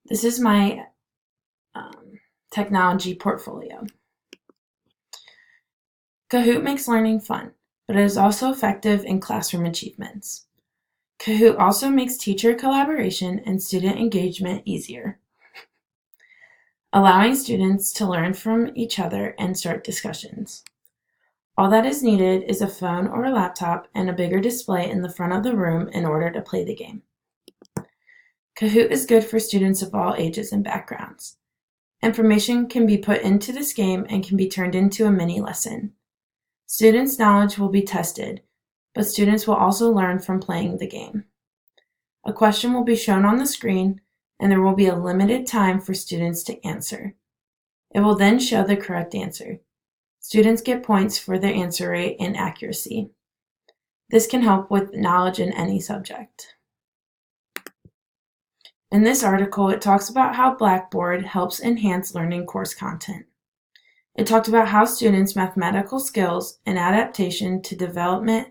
This is my technology portfolio. Kahoot makes learning fun, but it is also effective in classroom achievements. Kahoot also makes teacher collaboration and student engagement easier, allowing students to learn from each other and start discussions. All that is needed is a phone or a laptop and a bigger display in the front of the room in order to play the game. Kahoot is good for students of all ages and backgrounds. Information can be put into this game and can be turned into a mini lesson. Students' knowledge will be tested, but students will also learn from playing the game. A question will be shown on the screen, and there will be a limited time for students to answer. It will then show the correct answer. Students get points for their answer rate and accuracy. This can help with knowledge in any subject. In this article, it talks about how Blackboard helps enhance learning course content. It talked about how students' mathematical skills and adaptation to development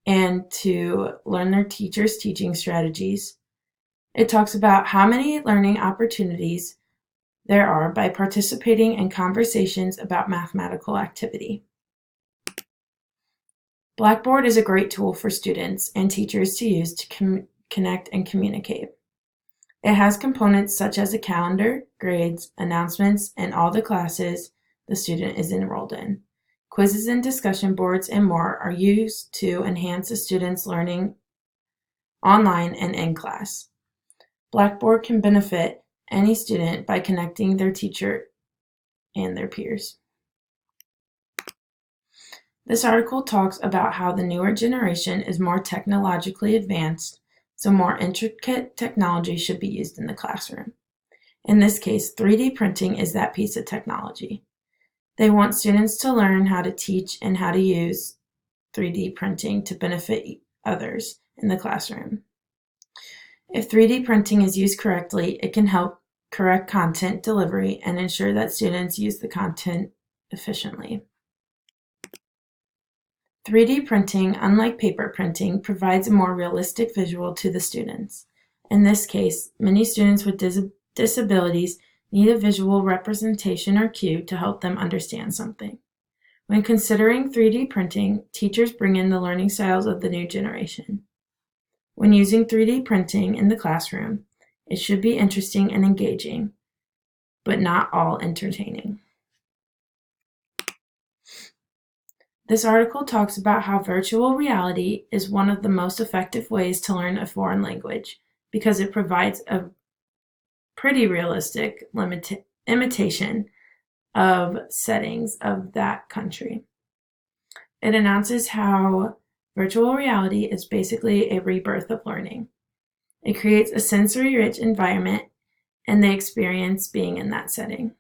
and to learn their teachers' teaching strategies. It talks about how many learning opportunities there are by participating in conversations about mathematical activity. Blackboard is a great tool for students and teachers to use to connect and communicate. It has components such as a calendar, grades, announcements, and all the classes the student is enrolled in. Quizzes and discussion boards and more are used to enhance a student's learning online and in class. Blackboard can benefit any student by connecting their teacher and their peers. This article talks about how the newer generation is more technologically advanced, so more intricate technology should be used in the classroom. In this case, 3D printing is that piece of technology. They want students to learn how to teach and how to use 3D printing to benefit others in the classroom. If 3D printing is used correctly, it can help correct content delivery and ensure that students use the content efficiently. 3D printing, unlike paper printing, provides a more realistic visual to the students. In this case, many students with disabilities need a visual representation or cue to help them understand something. When considering 3D printing, teachers bring in the learning styles of the new generation. When using 3D printing in the classroom, it should be interesting and engaging, but not all entertaining. This article talks about how virtual reality is one of the most effective ways to learn a foreign language because it provides a pretty realistic imitation of settings of that country. It announces how virtual reality is basically a rebirth of learning. It creates a sensory-rich environment and the experience being in that setting.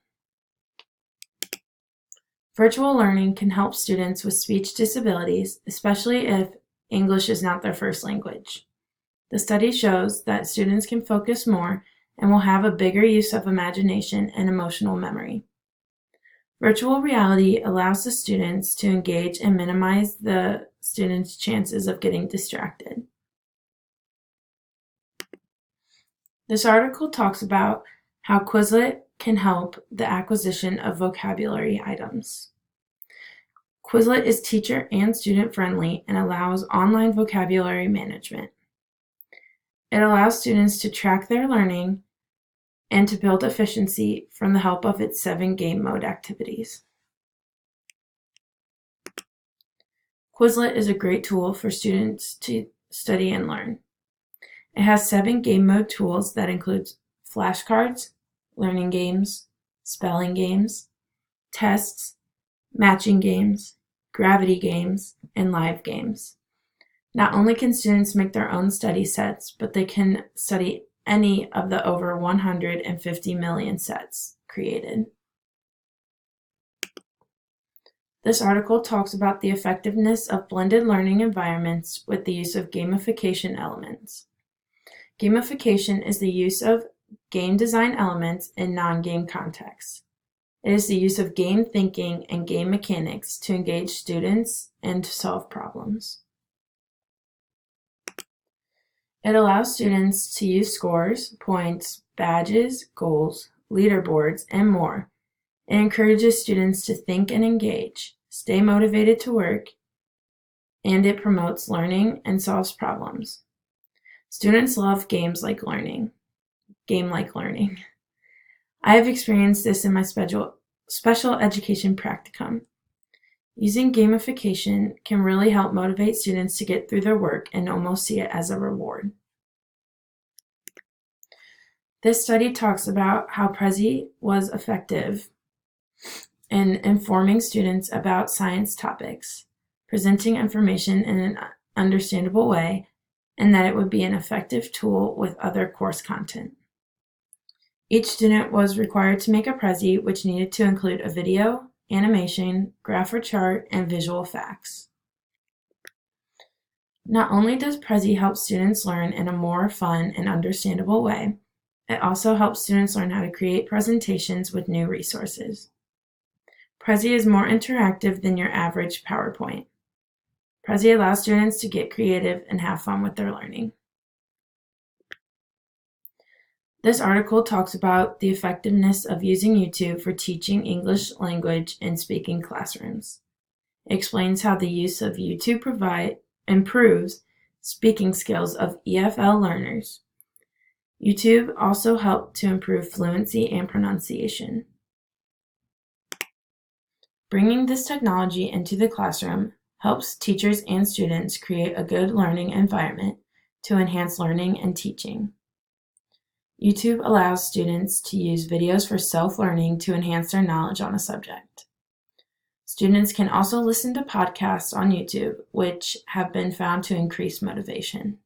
Virtual learning can help students with speech disabilities, especially if English is not their first language. The study shows that students can focus more and will have a bigger use of imagination and emotional memory. Virtual reality allows the students to engage and minimize the students' chances of getting distracted. This article talks about how Quizlet can help the acquisition of vocabulary items. Quizlet is teacher and student friendly and allows online vocabulary management. It allows students to track their learning and to build efficiency from the help of its 7 game mode activities. Quizlet is a great tool for students to study and learn. It has 7 game mode tools that include flashcards, learning games, spelling games, tests, matching games, gravity games, and live games. Not only can students make their own study sets, but they can study any of the over 150 million sets created. This article talks about the effectiveness of blended learning environments with the use of gamification elements. Gamification is the use of game design elements in non-game contexts. It is the use of game thinking and game mechanics to engage students and to solve problems. It allows students to use scores, points, badges, goals, leaderboards, and more. It encourages students to think and engage, stay motivated to work, and it promotes learning and solves problems. Students love game-like learning. I have experienced this in my special education practicum. Using gamification can really help motivate students to get through their work and almost see it as a reward. This study talks about how Prezi was effective in informing students about science topics, presenting information in an understandable way, and that it would be an effective tool with other course content. Each student was required to make a Prezi, which needed to include a video, animation, graph or chart, and visual facts. Not only does Prezi help students learn in a more fun and understandable way, it also helps students learn how to create presentations with new resources. Prezi is more interactive than your average PowerPoint. Prezi allows students to get creative and have fun with their learning. This article talks about the effectiveness of using YouTube for teaching English language in speaking classrooms. It explains how the use of YouTube improves speaking skills of EFL learners. YouTube also helped to improve fluency and pronunciation. Bringing this technology into the classroom helps teachers and students create a good learning environment to enhance learning and teaching. YouTube allows students to use videos for self-learning to enhance their knowledge on a subject. Students can also listen to podcasts on YouTube, which have been found to increase motivation.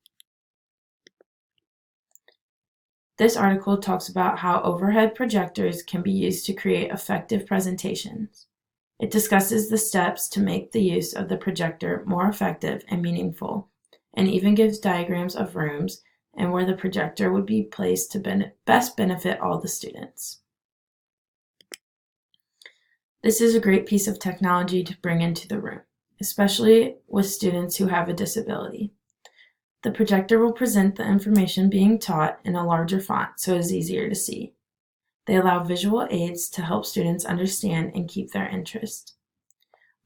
This article talks about how overhead projectors can be used to create effective presentations. It discusses the steps to make the use of the projector more effective and meaningful, and even gives diagrams of rooms and where the projector would be placed to best benefit all the students. This is a great piece of technology to bring into the room, especially with students who have a disability. The projector will present the information being taught in a larger font so it is easier to see. They allow visual aids to help students understand and keep their interest.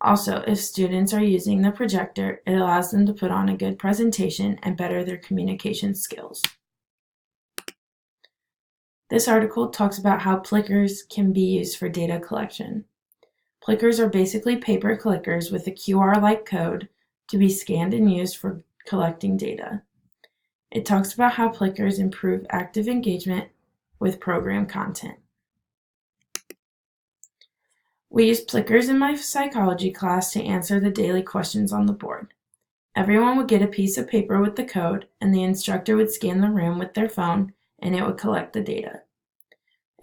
Also, if students are using the projector, it allows them to put on a good presentation and better their communication skills. This article talks about how clickers can be used for data collection. Clickers are basically paper clickers with a QR-like code to be scanned and used for collecting data. It talks about how clickers improve active engagement with program content. We used clickers in my psychology class to answer the daily questions on the board. Everyone would get a piece of paper with the code, and the instructor would scan the room with their phone, and it would collect the data.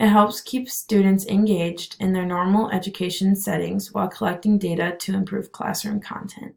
It helps keep students engaged in their normal education settings while collecting data to improve classroom content.